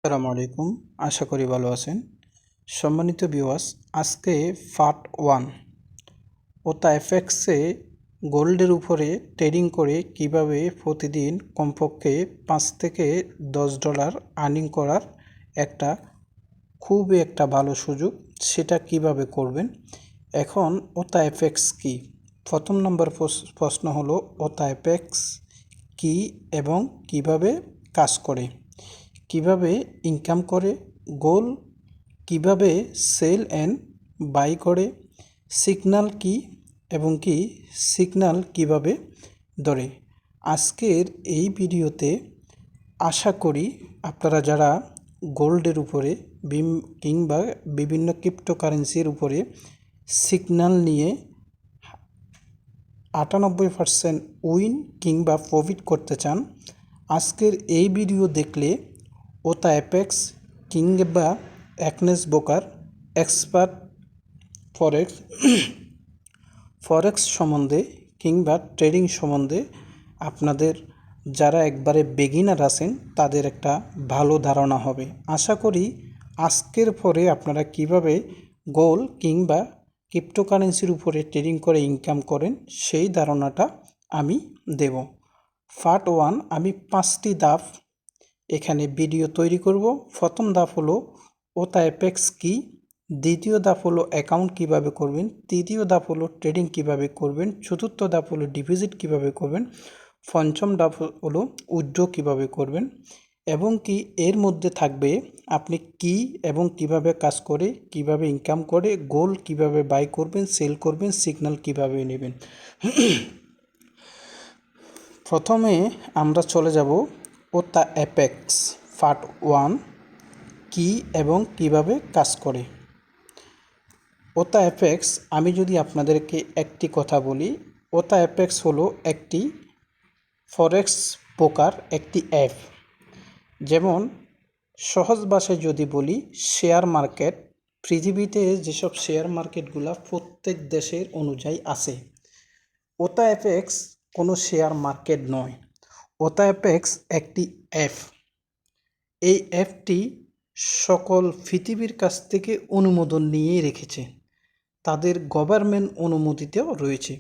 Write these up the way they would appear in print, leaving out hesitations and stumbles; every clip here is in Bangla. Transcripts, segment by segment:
আসসালামু আলাইকুম। আশা করি ভালো আছেন। সম্মানিত ভিউয়ার্স, আজকে পার্ট 1 ওতা এফএক্সে গোল্ডের উপরে ট্রেডিং করে কিভাবে প্রতিদিন কমপক্ষে $5 থেকে $10 আর্নিং করার একটা খুবই একটা ভালো সুযোগ, সেটা কিভাবে করবেন। এখন ওতা এফএক্স কি? প্রথম নম্বর প্রশ্ন হলো ওতা এফএক্স কি এবং কিভাবে কাজ করে, কিভাবে ইনকাম করে, গোল কিভাবে সেল অ্যান্ড বাই করে, সিগন্যাল কি এবং কি সিগন্যাল কিভাবে ধরে। আজকের এই ভিডিওতে আশা করি আপনারা যারা গোল্ডের উপরে কিংবা বিভিন্ন ক্রিপ্টোকারেন্সির উপরে সিগন্যাল নিয়ে 98% উইন কিংবা প্রফিট করতে চান, আজকের এই ভিডিও দেখলে ওতা অ্যাপেক্স কিংবা অ্যাকনেস ব্রোকার এক্সপার্ট ফরেক্স সম্বন্ধে কিংবা ট্রেডিং সম্বন্ধে আপনাদের যারা একবারে বেগিনার আছেন তাদের একটা ভালো ধারণা হবে। আশা করি আজকের পরে আপনারা কিভাবে গোল্ড কিংবা ক্রিপ্টোকারেন্সির উপরে ট্রেডিং করে ইনকাম করেন সেই ধারণাটা আমি দেব। পার্ট 1 আমি 5টি ধাপ এখানে ভিডিও তৈরি করব। প্রথম ধাপ হলো ওতা অ্যাপেক্স কি, দ্বিতীয় ধাপ হলো অ্যাকাউন্ট কিভাবে করবেন, তৃতীয় ধাপ হলো ট্রেডিং কিভাবে করবেন, চতুর্থ ধাপ হলো ডিপোজিট কিভাবে করবেন, পঞ্চম ধাপ হলো উইথড্র কিভাবে করবেন এবং কি এর মধ্যে থাকবে আপনি কি এবং কিভাবে কাজ করে, কিভাবে ইনকাম করে, গোল কিভাবে বাই করবেন, সেল করবেন, সিগন্যাল কিভাবে নেবেন। প্রথমে আমরা চলে যাব ওতা অ্যাপেক্স পার্ট 1 কি এবং কিভাবে কাজ করে। ওতা অ্যাপেক্স আমি যদি আপনাদেরকে একটি কথা বলি, ওতা অ্যাপেক্স হলো একটি ফরেক্স ব্রোকার, একটি অ্যাপ। যেমন সহজ ভাষায় যদি বলি, শেয়ার মার্কেট, পৃথিবীতে যেসব শেয়ার মার্কেটগুলো প্রত্যেক দেশের অনুযায়ী আছে, ওতা অ্যাপেক্স কোনো শেয়ার মার্কেট নয়। ওতা অ্যাপেক্স একটি অ্যাপ। এই অ্যাপটি সকল পৃথিবীর কাছ থেকে অনুমোদন নিয়ে রেখেছে, তাদের গভর্নমেন্ট অনুমোদিতও রয়েছে।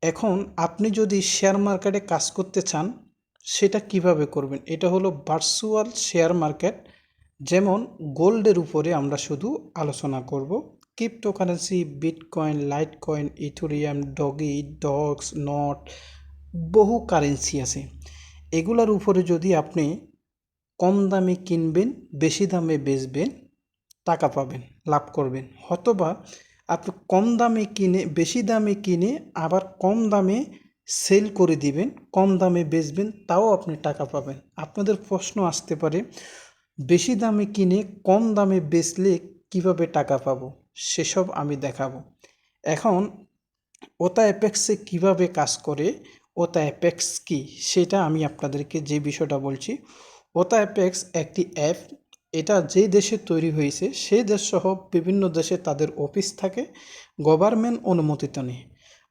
এখন আপনি যদি শেয়ার মার্কেটে কাজ করতে চান সেটা কিভাবে করবেন, এটা হলো ভার্চুয়াল শেয়ার মার্কেট। যেমন গোল্ডের উপরে আমরা শুধু আলোচনা করব, cryptocurrency, bitcoin, Litecoin, Ethereum, doggy, dogs, not, বহু কারেন্সি আছে। এগুলোর উপরে যদি আপনি কম দামে কিনবেন, বেশি দামে বেচবেন, টাকা পাবেন, লাভ করবেন। অথবা আপনি কম দামে কিনে বেশি দামে কিনে আবার কম দামে সেল করে দিবেন, কম দামে বেচবেন, তাও আপনি টাকা পাবেন। আপনাদের প্রশ্ন আসতে পারে, বেশি দামে কিনে কম দামে বেচলে কিভাবে টাকা পাবো, সেসব আমি দেখাবো। এখন ওতা অ্যাপেক্সে কিভাবে কাজ করে, ওতা অ্যাপেক্স কি, সেটা আমি আপনাদেরকে যে বিষয়টা বলছি। ওতা অ্যাপেক্স একটি অ্যাপ। এটা যে দেশে তৈরি হয়েছে সেই দেশসহ বিভিন্ন দেশে তাদের অফিস থাকে, গভর্নমেন্ট অনুমোদিত নেই।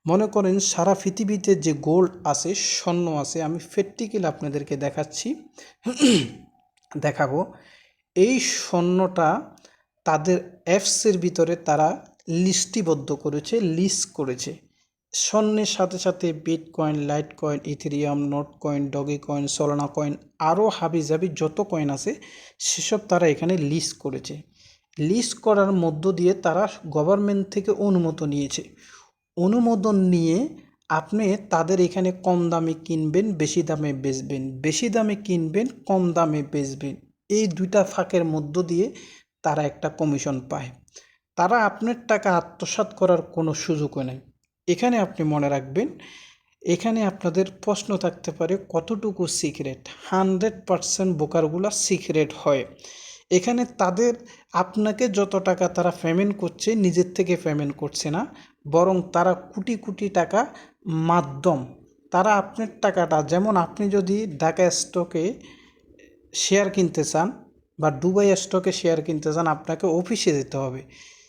মনে করেন সারা পৃথিবীতে যে গোল্ড আছে, স্বর্ণ আছে, আমি প্র্যাকটিক্যালি আপনাদেরকে দেখাবো। এই স্বর্ণটা তাদের অ্যাপসের ভিতরে তারা লিস্টিবদ্ধ করেছে, লিস্ট করেছে। স্বর্ণের সাথে সাথে bitcoin, Litecoin, Ethereum, note coin, doggy coin, Solana coin, আরও হাবিজাবি যত কয়েন আছে সেসব তারা এখানে লিস্ট করেছে। লিস্ট করার মধ্য দিয়ে তারা গভর্নমেন্ট থেকে অনুমোদন নিয়েছে। অনুমোদন নিয়ে আপনি তাদের এখানে কম দামে কিনবেন, বেশি দামে বেচবেন, বেশি দামে কিনবেন, কম দামে বেচবেন, এই দুইটা ফাঁকের মধ্য দিয়ে তারা একটা কমিশন পায়। তারা আপনার টাকা আত্মসাৎ করার কোনো সুযোগও নেই। এখানে আপনি মনে রাখবেন, এখানে আপনাদের প্রশ্ন থাকতে পারে কতটুকু সিক্রেট। 100% ব্রোকারগুলো সিক্রেট হয়। এখানে তাদের আপনাকে যত টাকা তারা পেমেন্ট করছে, নিজের থেকে পেমেন্ট করছে না, বরং তারা কোটি কোটি টাকা মাধ্যম, তারা আপনার টাকাটা, যেমন আপনি যদি ঢাকা স্টকে শেয়ার কিনতে চান বা দুবাই স্টকে শেয়ার কিনতে চান, আপনাকে অফিসে যেতে হবে।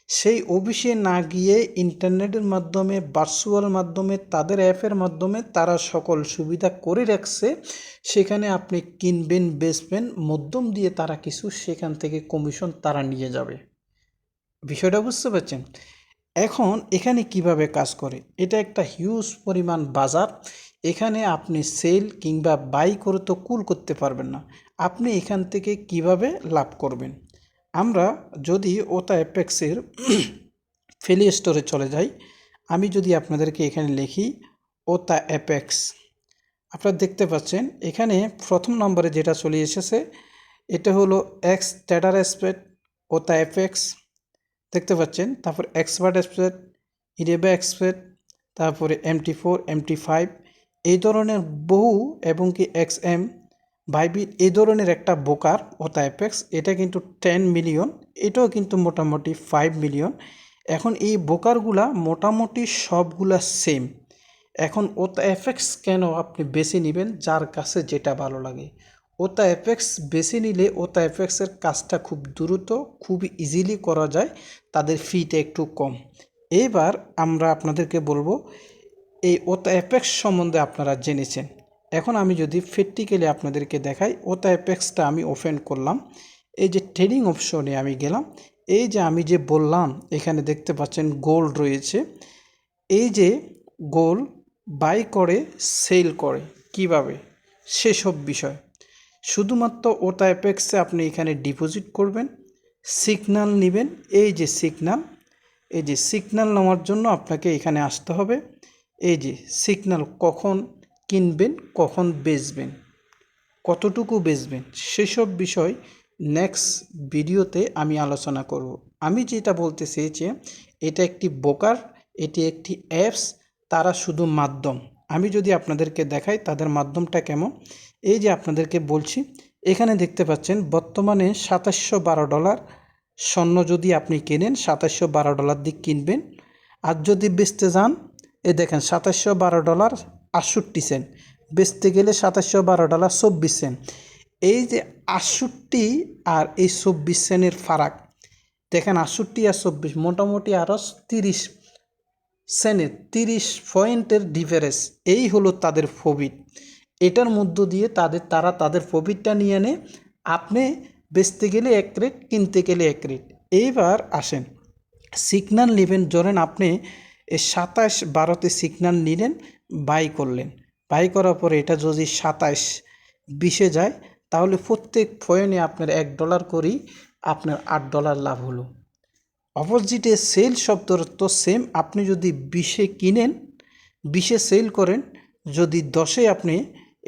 সেই অফিসে না গিয়ে ইন্টারনেটের মাধ্যমে ভার্চুয়াল মাধ্যমে তাদের অ্যাপের মাধ্যমে তারা সকল সুবিধা করে রাখছে। সেখানে আপনি কিনবেন বেচবেন, মধ্যম দিয়ে তারা কিছু সেখান থেকে কমিশন তারা নিয়ে যাবে। বিষয়টা বুঝতে পারছেন? এখন এখানে কিভাবে কাজ করে, এটা একটা হিউজ পরিমাণ বাজার। এখানে আপনি সেল কিংবা বাই করে তো কুল করতে পারবেন না। আপনি এখান থেকে কিভাবে লাভ করবেন, আমরা যদি ওতা অ্যাপেক্সের প্লে স্টোরে চলে যাই, আমি যদি আপনাদেরকে এখানে লিখি ওতা অ্যাপেক্স, আপনারা দেখতে পাচ্ছেন এখানে প্রথম নম্বরে যেটা চলে এসেছে এটা হলো এক্স ট্রেডার স্পেড ওতা অ্যাপেক্স, দেখতে পাচ্ছেন। তারপর এক্সপার্ট স্পেড, ইরেবা এক্সপেড, তারপরে MT4 MT5 এই ধরনের বহু, এবং কি XM বাইবিট এই ধরনের একটা বোকার ওতা অ্যাপেক্স, এটা কিন্তু 10 মিলিয়ন, এটাও কিন্তু মোটামুটি 5 মিলিয়ন। এখন এই বোকারগুলা মোটামুটি সবগুলা সেম। এখন ওতা অ্যাপেক্স কেন আপনি বেছে নেবেন, যার কাছে যেটা ভালো লাগে। ওতা অ্যাপেক্স বেছে নিলে ওতা অ্যাপেক্সের কাজটা খুব দ্রুত, খুব ইজিলি করা যায়, তাদের ফিটা একটু কম। এবার আমরা আপনাদেরকে বলবো এই ওতা অ্যাপেক্স সম্বন্ধে আপনারা জেনেছেন। এখন আমি যদি প্র্যাকটিক্যালি আপনাদেরকে দেখাই, ওতা অ্যাপেক্সটা আমি ওপেন করলাম, এই যে ট্রেডিং অপশনে আমি গেলাম, এই যে আমি যে বললাম এখানে দেখতে পাচ্ছেন গোল্ড রয়েছে, এই যে গোল্ড বাই করে সেল করে কিভাবে, সেসব বিষয় শুধুমাত্র ওতা অ্যাপেক্সে আপনি এখানে ডিপোজিট করবেন, সিগন্যাল নেবেন। এই যে সিগন্যাল, এই যে সিগন্যাল নেওয়ার জন্য আপনাকে এখানে আসতে হবে। এই যে সিগন্যাল, কখন কিনবেন কখন বেচবেন কতটুকু বেচবেন সেসব বিষয় নেক্সট ভিডিওতে আমি আলোচনা করব। আমি যেটা বলতে চেয়েছি, এটা একটি ব্রোকার, এটি একটি অ্যাপস, তারা শুধু মাধ্যম। আমি যদি আপনাদেরকে দেখাই তাদের মাধ্যমটা কেমন, এই যে আপনাদেরকে বলছি, এখানে দেখতে পাচ্ছেন বর্তমানে $2712 স্বর্ণ যদি আপনি কেনেন $2712 দিয়ে কিনবেন, আর যদি বেচতে যান এ দেখেন $2712 68 বেচতে গেলে $2712 24 এই যে 68 আর এই 24 ফারাক দেখেন, 68 আর 24 মোটামুটি আরও 30 30 পয়েন্টের ডিফারেন্স। এই হলো তাদের প্রফিট। এটার মধ্য দিয়ে তারা তাদের প্রফিটটা নিয়ে নেয়, আপনি বেচতে গেলে এক রেট, কিনতে গেলে এক রেট। এইবার আসেন সিগন্যাল নেবেন, ধরেন আপনি 27-12-তে সিগন্যাল নিলেন, বাই করলেন, বাই করার পরে এটা যদি 27-20-এ যায়, তাহলে প্রত্যেক পয়েন্টে আপনার $1 করেই আপনার $8 লাভ হলো। অপোজিটে সেল শব্দর তো সেম, আপনি যদি 20-এ কিনেন 20-এ সেল করেন, যদি 10-এ আপনি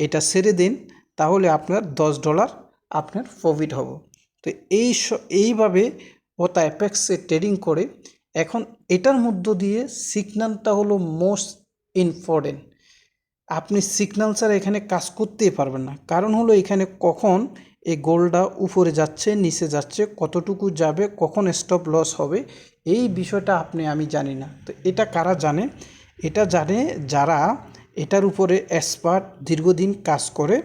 এটা ছেড়ে দেন, তাহলে আপনার $10 আপনার প্রফিট হবে। তো এইভাবে ওতা অ্যাপেক্সে ট্রেডিং করে। এখন এটার মধ্য দিয়ে সিগন্যালটা হলো মোস্ট ইম্পর্টেন্ট। আপনি সিগন্যাল ছাড়া এখানে কাজ করতেই পারবেন না, কারণ হলো এখানে কখন এই গোল্ডটা উপরে যাচ্ছে নিচে যাচ্ছে, কতটুকু যাবে, কখন স্টপ লস হবে, এই বিষয়টা আমি জানি না। তো এটা কারা জানে, এটা জানে যারা এটার উপরে এক্সপার্ট, দীর্ঘদিন কাজ করে।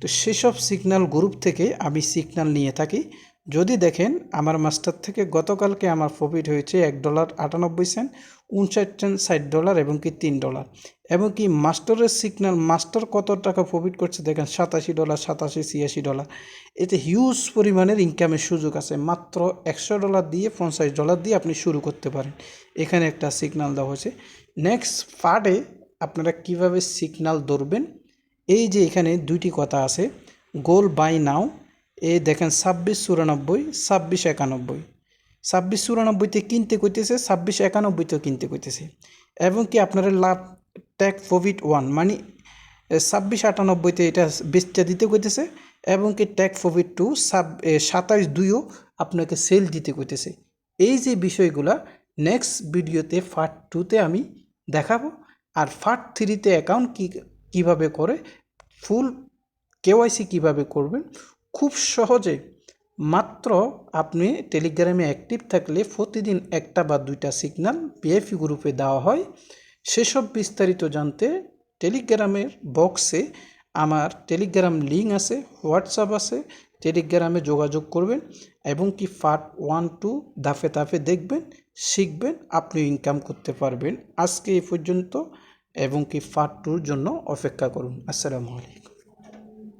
তো সেসব সিগন্যাল গ্রুপ থেকে আমি সিগন্যাল নিয়ে থাকি। যদি দেখেন আমার মাস্টার থেকে গতকালকে আমার প্রফিট হয়েছে $1.98, 59 $60 এবং কি $3, এবং কি মাস্টারের সিগন্যাল, মাস্টার কত টাকা প্রফিট করছে দেখেন, $87, $87-86। এতে হিউজ পরিমাণের ইনকামের সুযোগ আছে। মাত্র $100 দিয়ে $50 দিয়ে আপনি শুরু করতে পারেন। এখানে একটা সিগন্যাল দেওয়া হয়েছে। নেক্সট পার্টে আপনারা কিভাবে সিগন্যাল ধরবেন, এই যে এখানে দুইটি কথা আছে, গোল বাই নাও, এই দেখেন 2694, 2691, 2694-তে কিনতে কইতেছে, 2691-তেও কিনতে কইতেছে, এবং কি আপনারা লাভ টেক প্রফিট 1 মানে 2698-তে এটা বেচতে দিতে কইতেছে, এবং কি টেক প্রফিট 2 27-2ও আপনাকে সেল দিতে কইতেছে। এই যে বিষয়গুলা নেক্সট ভিডিওতে পার্ট 2-তে আমি দেখাবো। আর পার্ট 3-তে অ্যাকাউন্ট কীভাবে করে, ফুল KYC কীভাবে করবেন খুব সহজে, মাত্র আপনি টেলিগ্রামে অ্যাক্টিভ থাকলে প্রতিদিন একটা বা দুইটা সিগন্যাল PFP গ্রুপে দেওয়া হয়। সেসব বিস্তারিত জানতে টেলিগ্রামের বক্সে আমার টেলিগ্রাম লিঙ্ক আছে, হোয়াটসঅ্যাপ আছে, টেলিগ্রামে যোগাযোগ করবেন এবং কি পার্ট 1-2 ধাপে ধাপে দেখবেন, শিখবেন, আপনি ইনকাম করতে পারবেন। আজকে এই পর্যন্ত এবং কি পার্ট 2-র জন্য অপেক্ষা করুন। আসসালামু আলাইকুম।